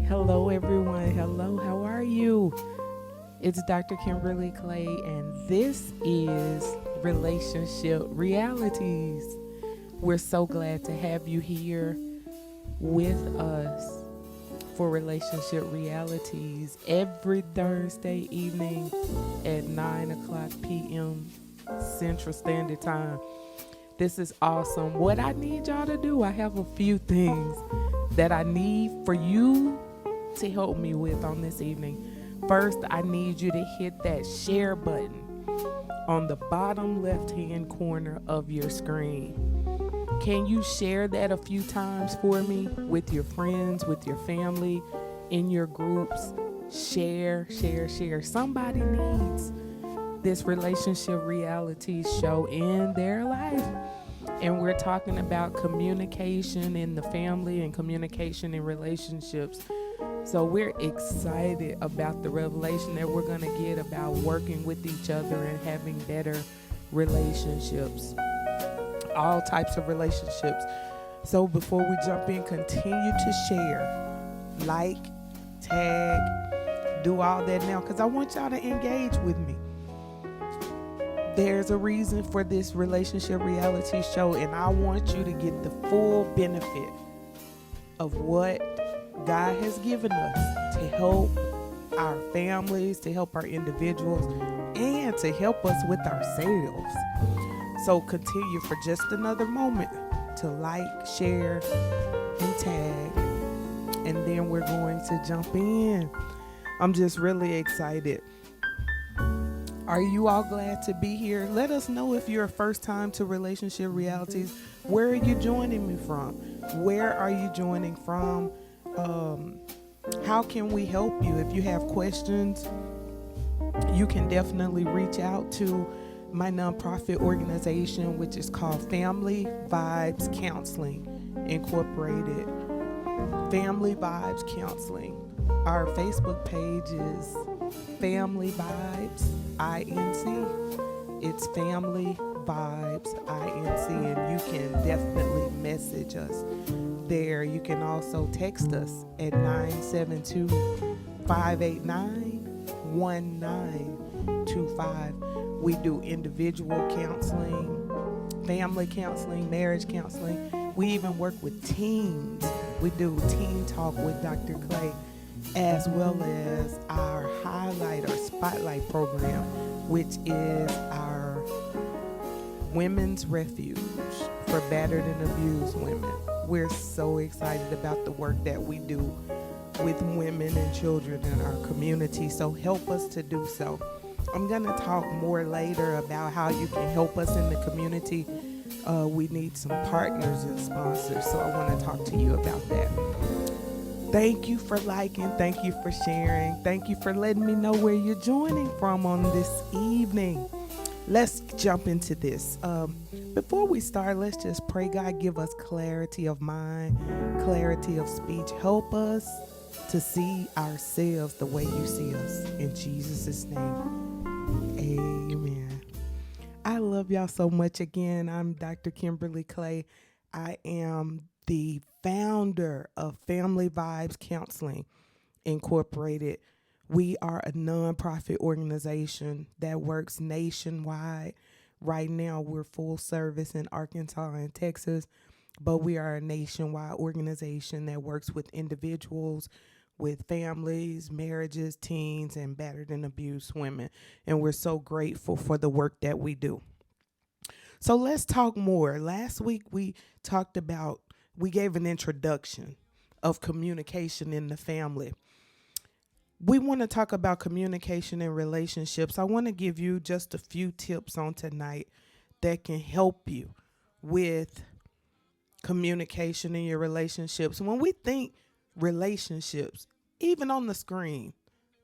Hello, everyone. Hello, how are you? It's Dr. Kimberly Clay, and this is Relationship Realities. We're so glad to have you here with us for Relationship Realities every Thursday evening at 9 o'clock p.m. Central Standard Time. This is awesome. What I need y'all to do, I have a few things that I need for you to help me with on this evening. First, I need you to hit that share button on the bottom left-hand corner of your screen. Can you share that a few times for me with your friends, with your family, in your groups? Share, share, share. Somebody needs this relationship reality show in their life. And we're talking about communication in the family and communication in relationships. So we're excited about the revelation that we're going to get about working with each other and having better relationships. All types of relationships. So before we jump in, continue to share, like, tag, do all that now, because I want y'all to engage with me. There's a reason for this relationship reality show, and I want you to get the full benefit of what God has given us to help our families, to help our individuals, and to help us with ourselves. So continue for just another moment to like, share, and tag, and then we're going to jump in. I'm just really excited. Are you all glad to be here? Let us know if you're a first time to Relationship Realities. Where are you joining me from? Where are you joining from? How can we help you? If you have questions, you can definitely reach out to my nonprofit organization, which is called Family Vibes Counseling Incorporated. Family Vibes Counseling. Our Facebook page is Family Vibes INC. It's Family Vibes INC, and you can definitely message us there. You can also text us at 972-589-1925. We do individual counseling, family counseling, marriage counseling. We even work with teens. We do Teen Talk with Dr. Clay, as well as our highlight or spotlight program, which is our Women's Refuge for battered and abused women. We're so excited about the work that we do with women and children in our community, so help us to do so. I'm going to talk more later about how you can help us in the community. We need some partners and sponsors, so I want to talk to you about that. Thank you for liking. Thank you for sharing. Thank you for letting me know where you're joining from on this evening. Let's jump into this. Before we start, let's just pray. God, give us clarity of mind, clarity of speech. Help us to see ourselves the way you see us. In Jesus' name, amen. I love y'all so much. Again, I'm Dr. Kimberly Clay. I am the founder of Family Vibes Counseling Incorporated. We are a nonprofit organization that works nationwide. Right now, we're full service in Arkansas and Texas, but we are a nationwide organization that works with individuals, with families, marriages, teens, and battered and abused women. And we're so grateful for the work that we do. So let's talk more. Last week, we gave an introduction of communication in the family. We want to talk about communication in relationships. I want to give you just a few tips on tonight that can help you with communication in your relationships. When we think relationships, even on the screen,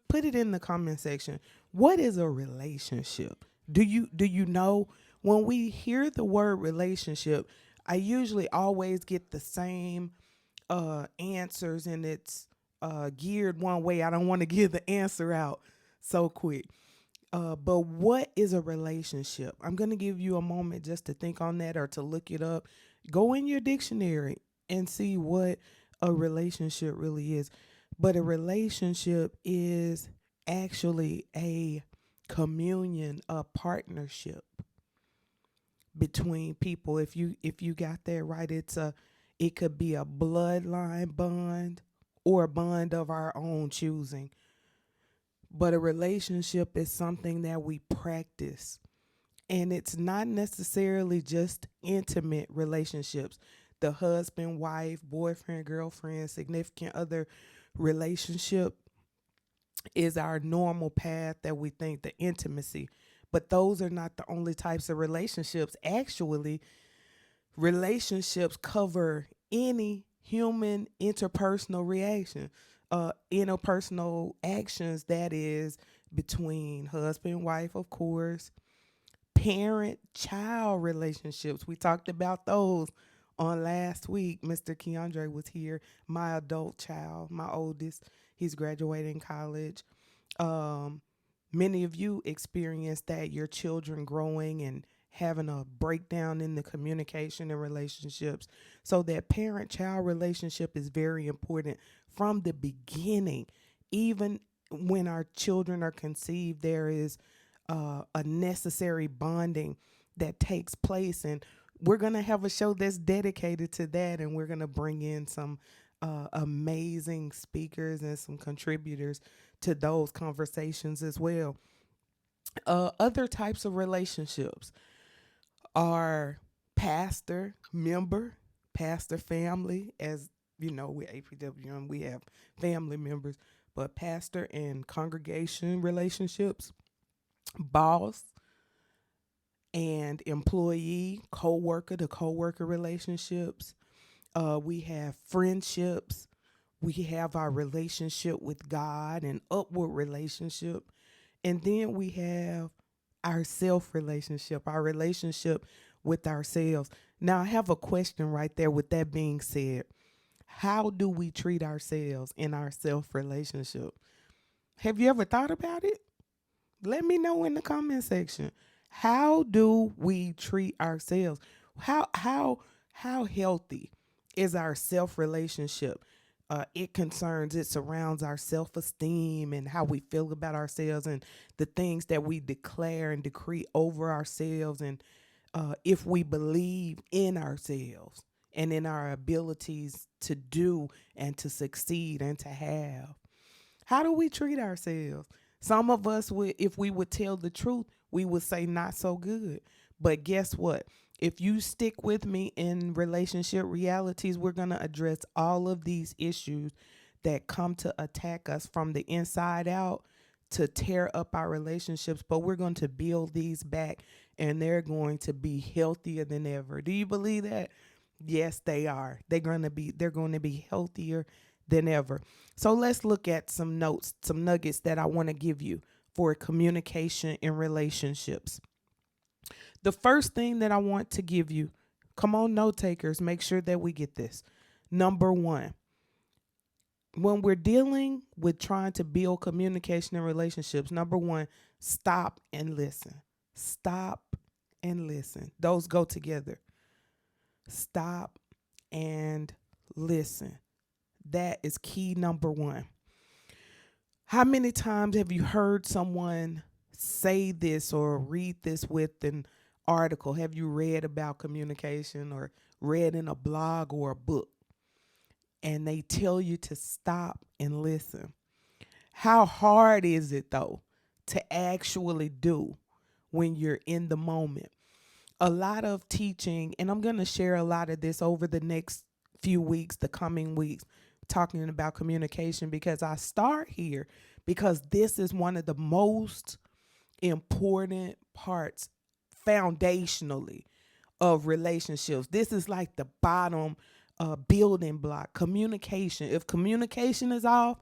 put it in the comment section. What is a relationship? Do you know? When we hear the word relationship, I usually always get the same answers, and it's geared one way. I don't want to give the answer out so quick. But what is a relationship? I'm going to give you a moment just to think on that or to look it up. Go in your dictionary and see what a relationship really is. But a relationship is actually a communion, a partnership between people. If you got that right, it could be a bloodline bond or a bond of our own choosing. But a relationship is something that we practice. And it's not necessarily just intimate relationships. The husband, wife, boyfriend, girlfriend, significant other relationship is our normal path that we think, the intimacy. But those are not the only types of relationships. Actually, relationships cover any human interpersonal reaction, interpersonal actions, that is between husband, wife, of course, parent child relationships. We talked about those on last week. Mr. Keandre was here. My adult child, my oldest, he's graduating college. Um, Many of you experienced that, your children growing and having a breakdown in the communication and relationships. So that parent child relationship is very important from the beginning. Even when our children are conceived, there is a necessary bonding that takes place. And we're going to have a show that's dedicated to that. And we're going to bring in some amazing speakers and some contributors to those conversations as well. Other types of relationships are pastor member, pastor family. As you know, with APWM, we have family members, but pastor and congregation relationships, boss and employee, co-worker to co-worker relationships. We have friendships. We have our relationship with God and upward relationship. And then we have our self relationship, our relationship with ourselves. Now, I have a question right there with that being said. How do we treat ourselves in our self relationship? Have you ever thought about it? Let me know in the comment section. How do we treat ourselves? How healthy is our self relationship? It surrounds our self esteem and how we feel about ourselves and the things that we declare and decree over ourselves, and if we believe in ourselves and in our abilities to do and to succeed and to have. How do we treat ourselves? Some of us would, if we would tell the truth, we would say not so good. But guess what? If you stick with me in relationship realities, we're going to address all of these issues that come to attack us from the inside out to tear up our relationships, but we're going to build these back and they're going to be healthier than ever. Do you believe that? Yes, they are. They're going to be healthier than ever. So let's look at some notes, some nuggets that I want to give you for communication in relationships. The first thing that I want to give you, come on, note takers, make sure that we get this. Number one, when we're dealing with trying to build communication in relationships, number one, stop and listen. Stop and listen. Those go together. Stop and listen. That is key number one. How many times have you heard someone say this or read this with an article? Have you read about communication or read in a blog or a book? And they tell you to stop and listen. How hard is it, though, to actually do when you're in the moment? A lot of teaching, and I'm going to share a lot of this over the next few weeks, the coming weeks, talking about communication, because I start here because this is one of the most important parts foundationally of relationships. This is like the bottom building block. Communication. If communication is off,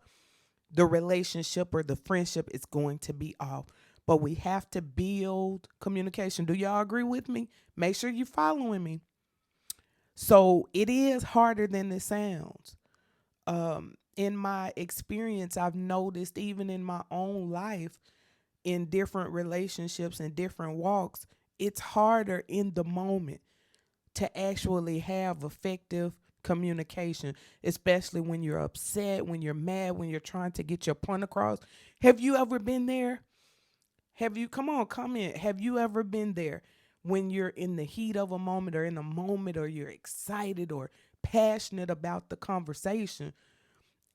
the relationship or the friendship is going to be off. But we have to build communication. Do y'all agree with me? Make sure you're following me. So it is harder than it sounds. In my experience, I've noticed even in my own life, in different relationships and different walks, it's harder in the moment to actually have effective communication, especially when you're upset, when you're mad, when you're trying to get your point across. Have you ever been there? Have you, come on, comment. Have you ever been there when you're in the heat of a moment, or in a moment, or you're excited or passionate about the conversation,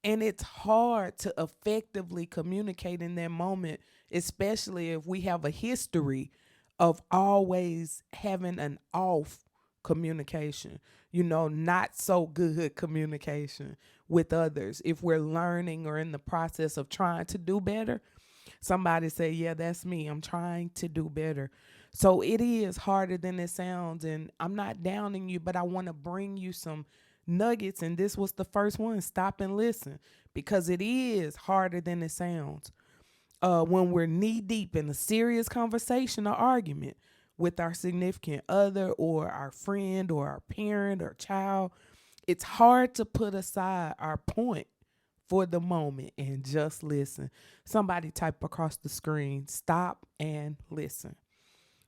and it's hard to effectively communicate in that moment, especially if we have a history of always having an off communication, not so good communication with others. If we're learning or in the process of trying to do better, somebody say, yeah, that's me. I'm trying to do better. So it is harder than it sounds. And I'm not downing you, but I want to bring you some nuggets. And this was the first one: stop and listen, because it is harder than it sounds. When we're knee deep in a serious conversation or argument with our significant other, or our friend, or our parent or child, it's hard to put aside our point for the moment and just listen. Somebody type across the screen, stop and listen.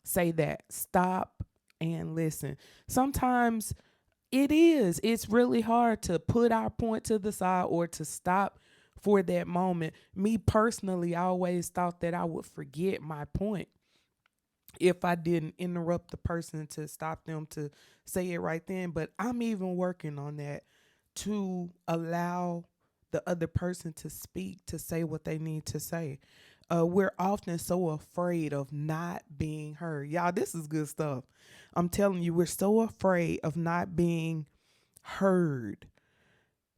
Say that, stop and listen. Sometimes it's really hard to put our point to the side or to stop for that moment. Me personally, I always thought that I would forget my point if I didn't interrupt the person to stop them to say it right then. But I'm even working on that, to allow the other person to speak, to say what they need to say. We're often so afraid of not being heard. Y'all, this is good stuff. I'm telling you, we're so afraid of not being heard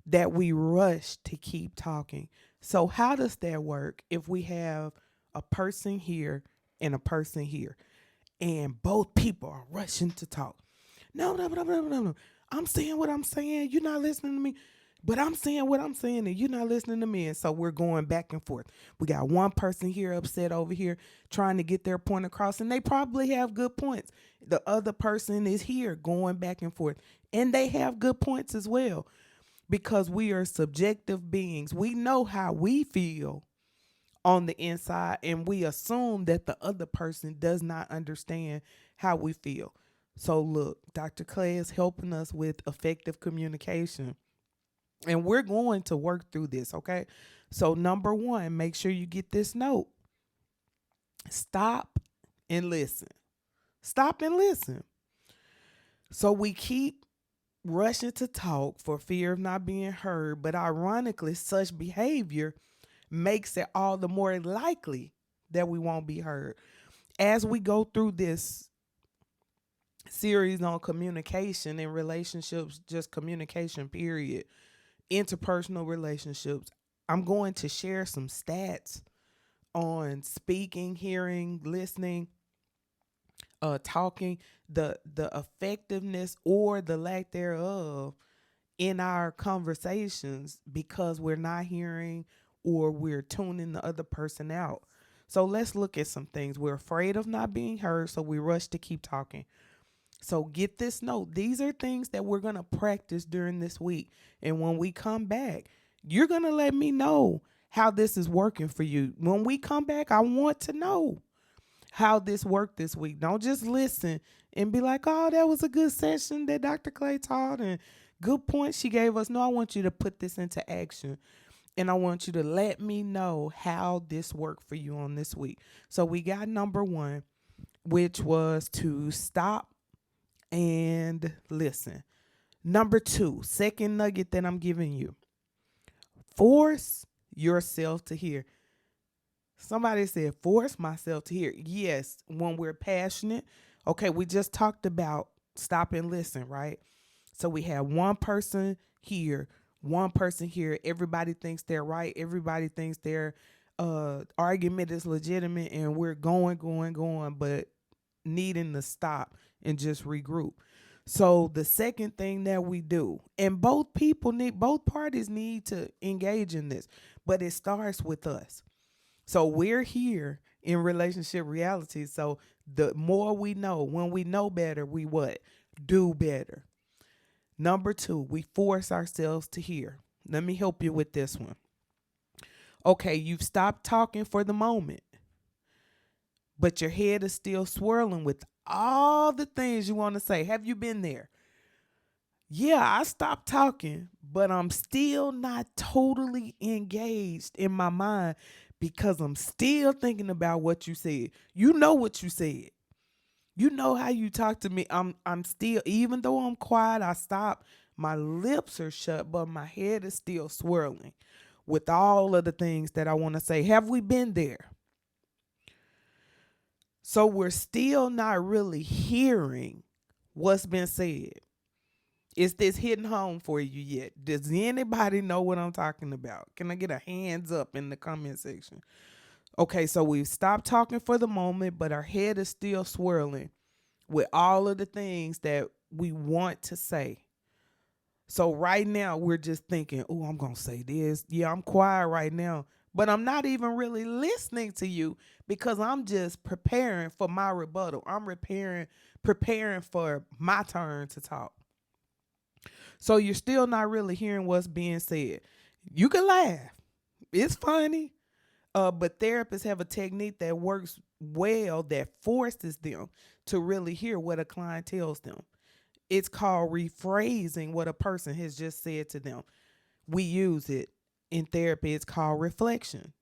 that we rush to keep talking. So how does that work if we have a person here and a person here, and both people are rushing to talk? No, no, no, no, no, no. I'm saying what I'm saying. You're not listening to me. But I'm saying what I'm saying, and you're not listening to me. And so we're going back and forth. We got one person here upset over here trying to get their point across, and they probably have good points. The other person is here going back and forth, and they have good points as well, because we are subjective beings. We know how we feel on the inside, and we assume that the other person does not understand how we feel. So look, Dr. Clay is helping us with effective communication, and we're going to work through this, okay? So number one, make sure you get this note. Stop and listen. Stop and listen. So we keep rushing to talk for fear of not being heard, but ironically, such behavior makes it all the more likely that we won't be heard. As we go through this series on communication and relationships, just communication, period, interpersonal relationships, I'm going to share some stats on speaking, hearing, listening, talking, the effectiveness or the lack thereof in our conversations, because we're not hearing or we're tuning the other person out. So let's look at some things. We're afraid of not being heard, so we rush to keep talking. So get this note. These are things that we're going to practice during this week. And when we come back, you're going to let me know how this is working for you. When we come back, I want to know how this worked this week. Don't just listen and be like, oh, that was a good session that Dr. Clay taught and good points she gave us. No, I want you to put this into action. And I want you to let me know how this worked for you on this week. So we got number one, which was to stop and listen. Number two, second nugget that I'm giving you: force yourself to hear. Somebody said, force myself to hear. Yes, when we're passionate. Okay, we just talked about stop and listen, right? So we have one person here, one person here. Everybody thinks they're right. Everybody thinks their argument is legitimate, and we're going, but needing to stop and just regroup. So the second thing that we do, and both parties need to engage in this, but it starts with us. So we're here in relationship reality. So the more we know, when we know better, we what? Do better. Number two, we force ourselves to hear. Let me help you with this one. Okay, you've stopped talking for the moment, but your head is still swirling with all the things you want to say. Have you been there? Yeah, I stopped talking, but I'm still not totally engaged in my mind because I'm still thinking about what you said. You know what you said. You know how you talk to me. I'm still, even though I'm quiet, I stop. My lips are shut, but my head is still swirling with all of the things that I want to say. Have we been there? So we're still not really hearing what's been said. Is this hitting home for you yet? Does anybody know what I'm talking about? Can I get a hands up in the comment section? Okay, so we've stopped talking for the moment, but our head is still swirling with all of the things that we want to say. So right now we're just thinking, oh, I'm going to say this. Yeah, I'm quiet right now, but I'm not even really listening to you because I'm just preparing for my rebuttal. I'm preparing for my turn to talk. So you're still not really hearing what's being said. You can laugh. It's funny. But therapists have a technique that works well that forces them to really hear what a client tells them. It's called rephrasing what a person has just said to them. We use it in therapy. It's called reflection.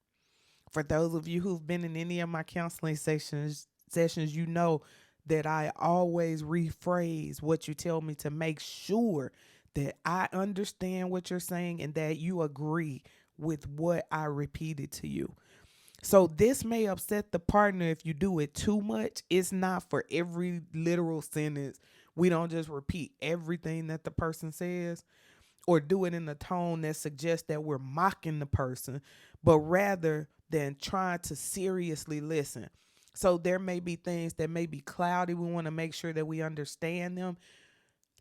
For those of you who've been in any of my counseling sessions, you know that I always rephrase what you tell me to make sure that I understand what you're saying and that you agree with what I repeated to you. So this may upset the partner if you do it too much. It's not for every literal sentence. We don't just repeat everything that the person says or do it in a tone that suggests that we're mocking the person, but rather than trying to seriously listen. So there may be things that may be cloudy. We want to make sure that we understand them.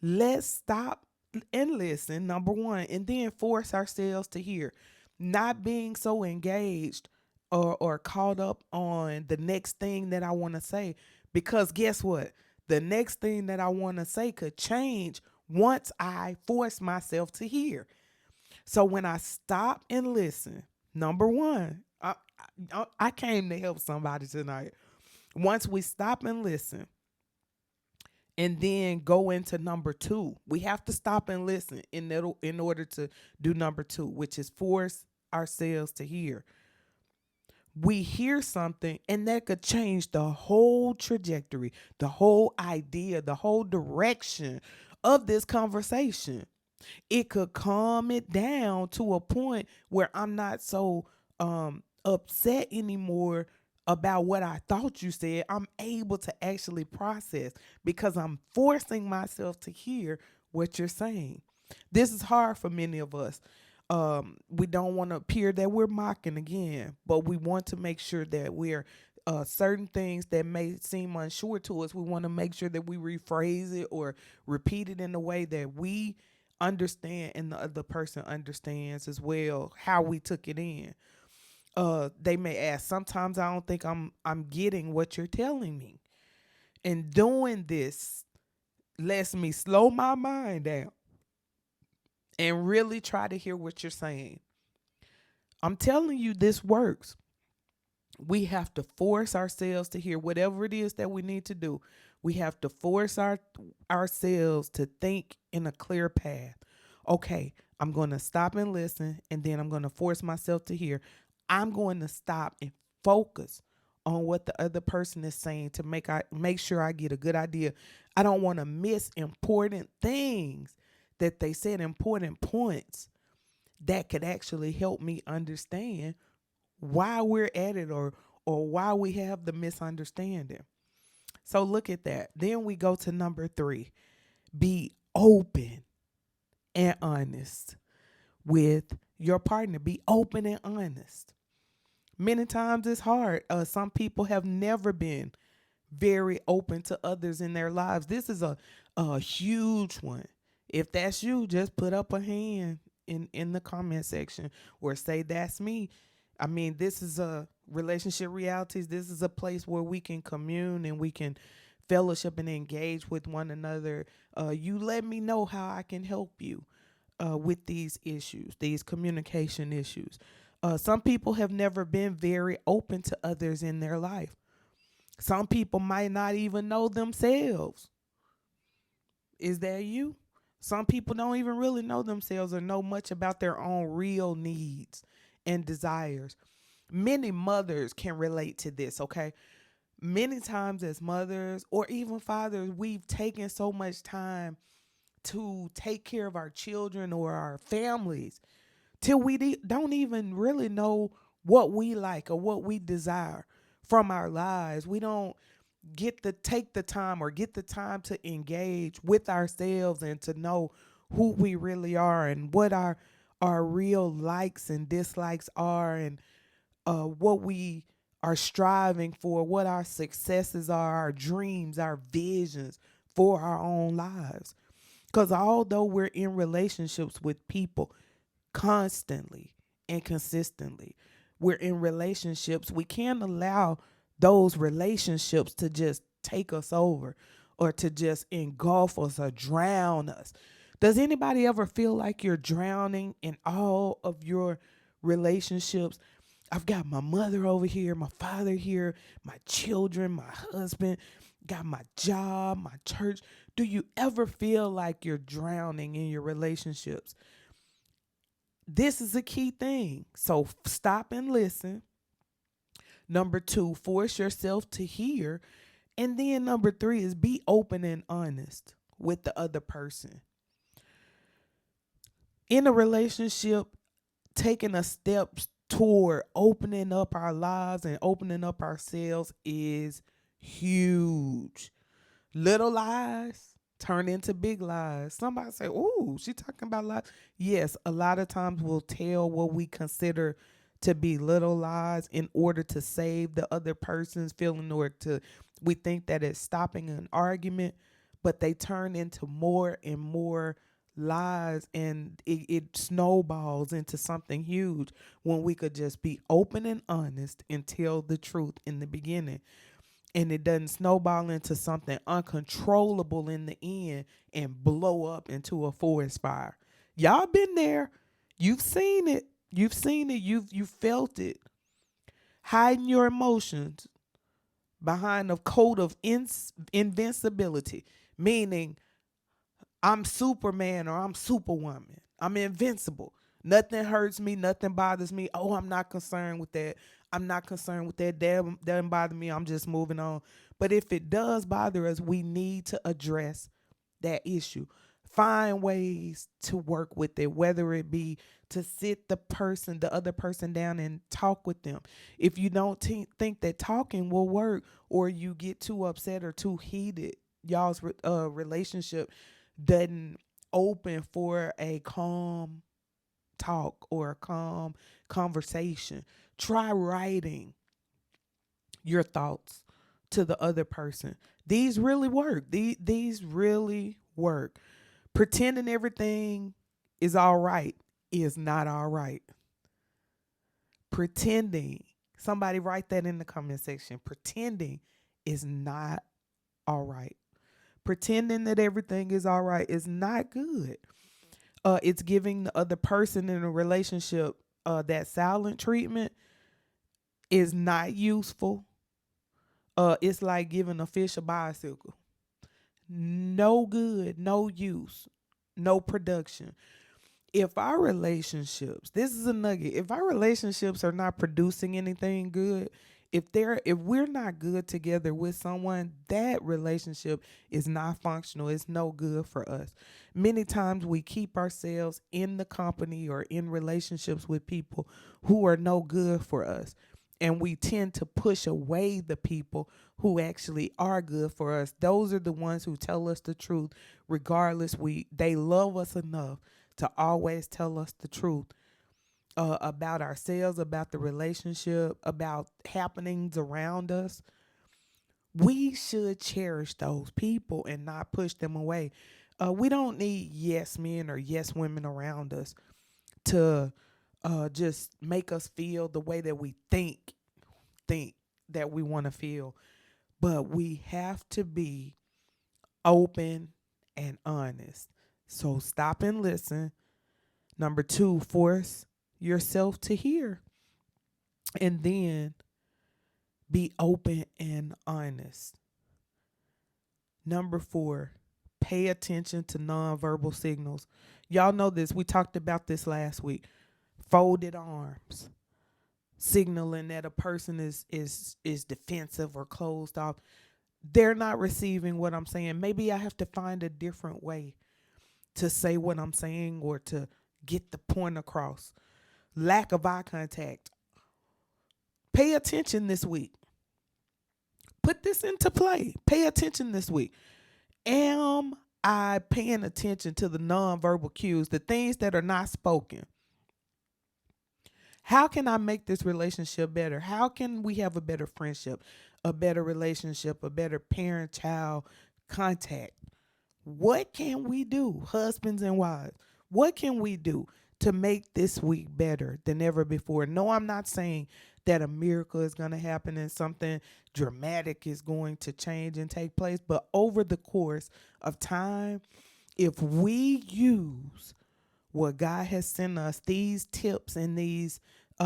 Let's stop and listen, number one, and then force ourselves to hear. Not being so engaged or caught up on the next thing that I want to say. Because guess what? The next thing that I want to say could change once I force myself to hear. So when I stop and listen, number one, I came to help somebody tonight. Once we stop and listen, and then go into number two, we have to stop and listen in order to do number two, which is force ourselves to hear. We hear something and that could change the whole trajectory, the whole idea, the whole direction of this conversation. It could calm it down to a point where I'm not so upset anymore about what I thought you said. I'm able to actually process because I'm forcing myself to hear what you're saying. This is hard for many of us. We don't want to appear that we're mocking again, but we want to make sure that we're certain things that may seem unsure to us. We want to make sure that we rephrase it or repeat it in a way that we understand and the other person understands as well how we took it in. They may ask, sometimes I don't think I'm getting what you're telling me. And doing this lets me slow my mind down and really try to hear what you're saying. I'm telling you, this works. We have to force ourselves to hear whatever it is that we need to do. We have to force ourselves to think in a clear path. Okay, I'm going to stop and listen, and then I'm going to force myself to hear. I'm going to stop and focus on what the other person is saying to make sure I get a good idea. I don't want to miss important things that they said, important points that could actually help me understand why we're at it or why we have the misunderstanding. So look at that. Then we go to number 3. Be open and honest with your partner. Be open and honest. Many times it's hard. Some people have never been very open to others in their lives. This is a huge one. If that's you, just put up a hand in the comment section or say that's me. I mean, this is a relationship realities. This is a place where we can commune and we can fellowship and engage with one another. You let me know how I can help you with these issues, these communication issues. Some people have never been very open to others in their life. Some people might not even know themselves. Is that you? Some people don't even really know themselves or know much about their own real needs and desires. Many mothers can relate to this, okay? Many times as mothers or even fathers, we've taken so much time to take care of our children or our families till don't even really know what we like or what we desire from our lives. We don't get to take the time or get the time to engage with ourselves and to know who we really are and what our real likes and dislikes are, and what we are striving for, what our successes are, our dreams, our visions for our own lives. Because although we're in relationships with people constantly and consistently, we're in relationships, we can't allow those relationships to just take us over or to just engulf us or drown us. Does anybody ever feel like you're drowning in all of your relationships? I've got my mother over here, my father here, my children, my husband, got my job, my church. Do you ever feel like you're drowning in your relationships? This is a key thing. So stop and listen. Number two, force yourself to hear. And then number three is be open and honest with the other person. In a relationship, taking a step toward opening up our lives and opening up ourselves is huge. Little lies turn into big lies. Somebody say, "Ooh, she talking about lies." Yes, a lot of times we'll tell what we consider to be little lies in order to save the other person's feeling, or to we think that it's stopping an argument, but they turn into more and more lies, and it snowballs into something huge when we could just be open and honest and tell the truth in the beginning, and it doesn't snowball into something uncontrollable in the end and blow up into a forest fire. Y'all been there. You've seen it. You've seen it. You felt it. Hiding your emotions behind a coat of invincibility, meaning I'm Superman or I'm Superwoman. I'm invincible. Nothing hurts me. Nothing bothers me. Oh, I'm not concerned with that. I'm not concerned with that. That doesn't bother me. I'm just moving on. But if it does bother us, we need to address that issue. Find ways to work with it, whether it be to sit the other person down and talk with them. If you don't think that talking will work, or you get too upset or too heated, y'all's relationship doesn't open for a calm talk or a calm conversation, try writing your thoughts to the other person. These really work. These really work. Pretending everything is all right is not all right. Pretending, somebody write that in the comment section. Pretending is not all right. Pretending that everything is all right is not good. It's giving the other person in a relationship that silent treatment is not useful. It's like giving a fish a bicycle. No good, no use, no production. If our relationships, this is a nugget, if our relationships are not producing anything good, if we're not good together with someone, that relationship is not functional. It's no good for us. Many times we keep ourselves in the company or in relationships with people who are no good for us. And we tend to push away the people who actually are good for us. Those are the ones who tell us the truth, regardless. They love us enough to always tell us the truth about ourselves, about the relationship, about happenings around us. We should cherish those people and not push them away. We don't need yes men or yes women around us to just make us feel the way that we think that we want to feel. But we have to be open and honest. So stop and listen. Number two, force yourself to hear. And then be open and honest. Number four, Pay attention to nonverbal signals. Y'all know this. We talked about this last week. Folded arms, signaling that a person is defensive or closed off. They're not receiving what I'm saying. Maybe I have to find a different way to say what I'm saying or to get the point across. Lack of eye contact. Pay attention this week. Put this into play. Pay attention this week. Am I paying attention to the nonverbal cues, the things that are not spoken? How can I make this relationship better? How can we have a better friendship, a better relationship, a better parent-child contact? What can we do, husbands and wives? What can we do to make this week better than ever before? No, I'm not saying that a miracle is going to happen and something dramatic is going to change and take place. But over the course of time, if we use what God has sent us, these tips and these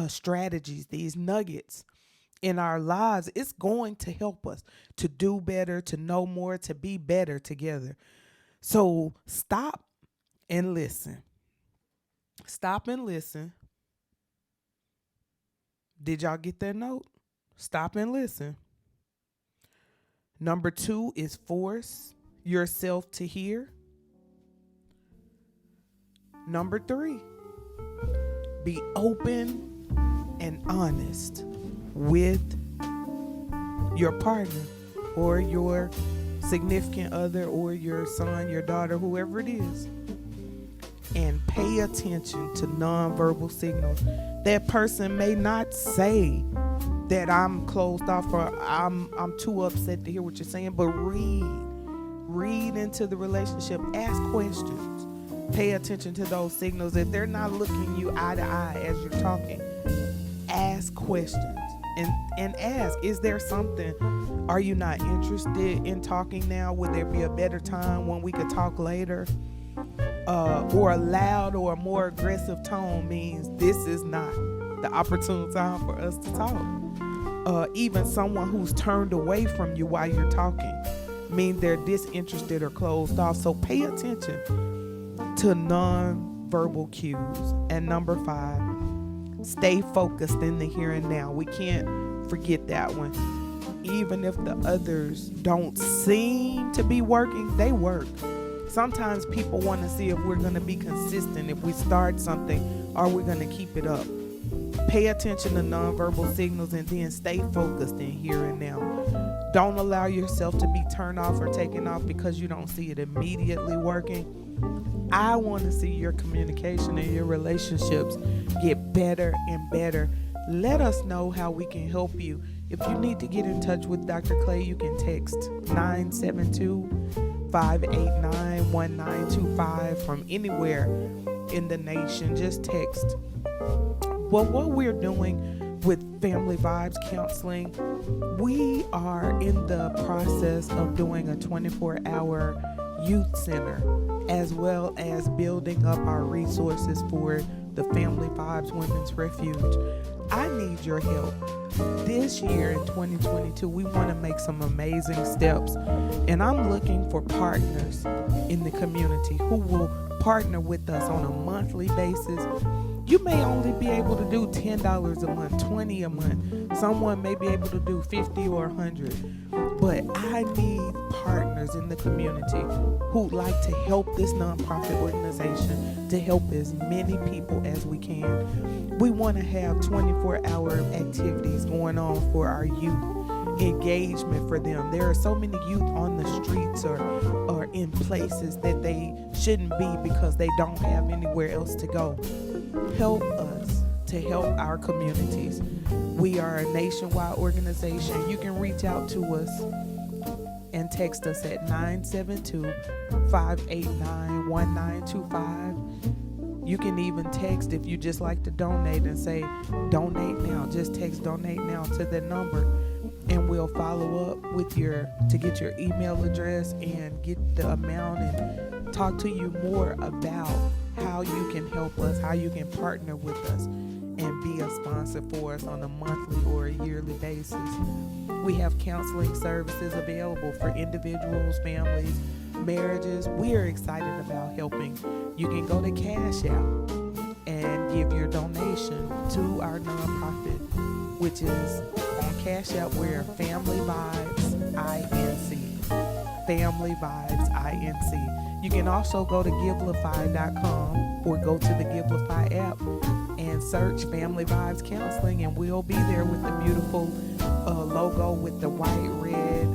strategies, these nuggets in our lives, it's going to help us to do better, to know more, to be better together. So stop and listen. Stop and listen. Did y'all get that note? Stop and listen. Number 2 is force yourself to hear. Number 3, be open and honest with your partner or your significant other or your son, your daughter, whoever it is. And pay attention to nonverbal signals. That person may not say that I'm closed off or I'm too upset to hear what you're saying, but read into the relationship. Ask questions. Pay attention to those signals. If they're not looking you eye to eye as you're talking, ask questions and ask, is there something? Are you not interested in talking now? Would there be a better time when we could talk later? Or a loud or a more aggressive tone means this is not the opportune time for us to talk. Even someone who's turned away from you while you're talking means they're disinterested or closed off. So pay attention to non-verbal cues. And number 5, stay focused in the here and now. We can't forget that one. Even if the others don't seem to be working, they work. Sometimes people want to see if we're going to be consistent. If we start something, are we going to keep it up? Pay attention to nonverbal signals and then stay focused in here and now. Don't allow yourself to be turned off or taken off because you don't see it immediately working. I want to see your communication and your relationships get better and better. Let us know how we can help you. If you need to get in touch with Dr. Clay, you can text 972-589-1925 from anywhere in the nation. Just text. Well, what we're doing with Family Vibes Counseling, we are in the process of doing a 24-hour youth center, as well as building up our resources for the Family Vibes Women's Refuge. I need your help. This year in 2022, we want to make some amazing steps, and I'm looking for partners in the community who will partner with us on a monthly basis. You may only be able to do $10 a month, $20 a month. Someone may be able to do $50 or $100. But I need partners in the community who'd like to help this nonprofit organization to help as many people as we can. We want to have 24-hour activities going on for our youth, engagement for them. There are so many youth on the streets or in places that they shouldn't be because they don't have anywhere else to go. Help us to help our communities. We are a nationwide organization. You can reach out to us and text us at 972-589-1925. You can even text if you just like to donate and say, donate now. Just text donate now to the number, and we'll follow up with to get your email address and get the amount and talk to you more about how you can help us, how you can partner with us and be a sponsor for us on a monthly or a yearly basis. We have counseling services available for individuals, families, marriages. We are excited about helping. You can go to Cashapp and give your donation to our nonprofit, which is on Cashapp. We're Family Vibes INC. Family Vibes INC. You can also go to givelify.com or go to the Givelify app and search Family Vibes Counseling, and we'll be there with the beautiful logo with the white, red,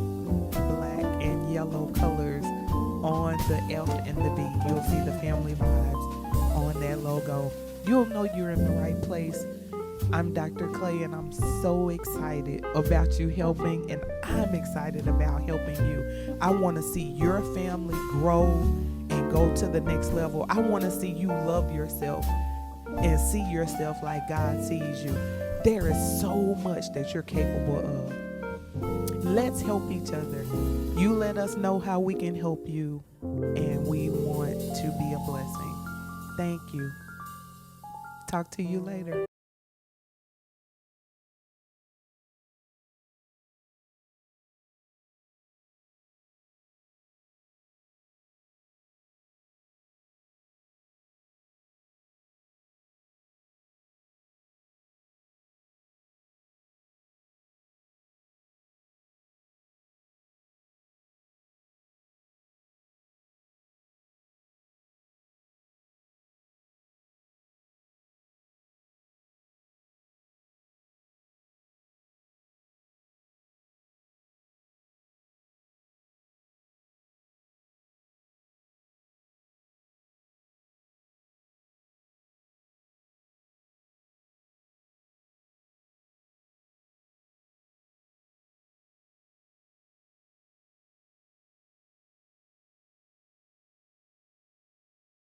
black, and yellow colors on the F and the V. You'll see the Family Vibes on that logo. You'll know you're in the right place. I'm Dr. Clay, and I'm so excited about you helping, and I'm excited about helping you. I want to see your family grow and go to the next level. I want to see you love yourself and see yourself like God sees you. There is so much that you're capable of. Let's help each other. You let us know how we can help you, and we want to be a blessing. Thank you. Talk to you later.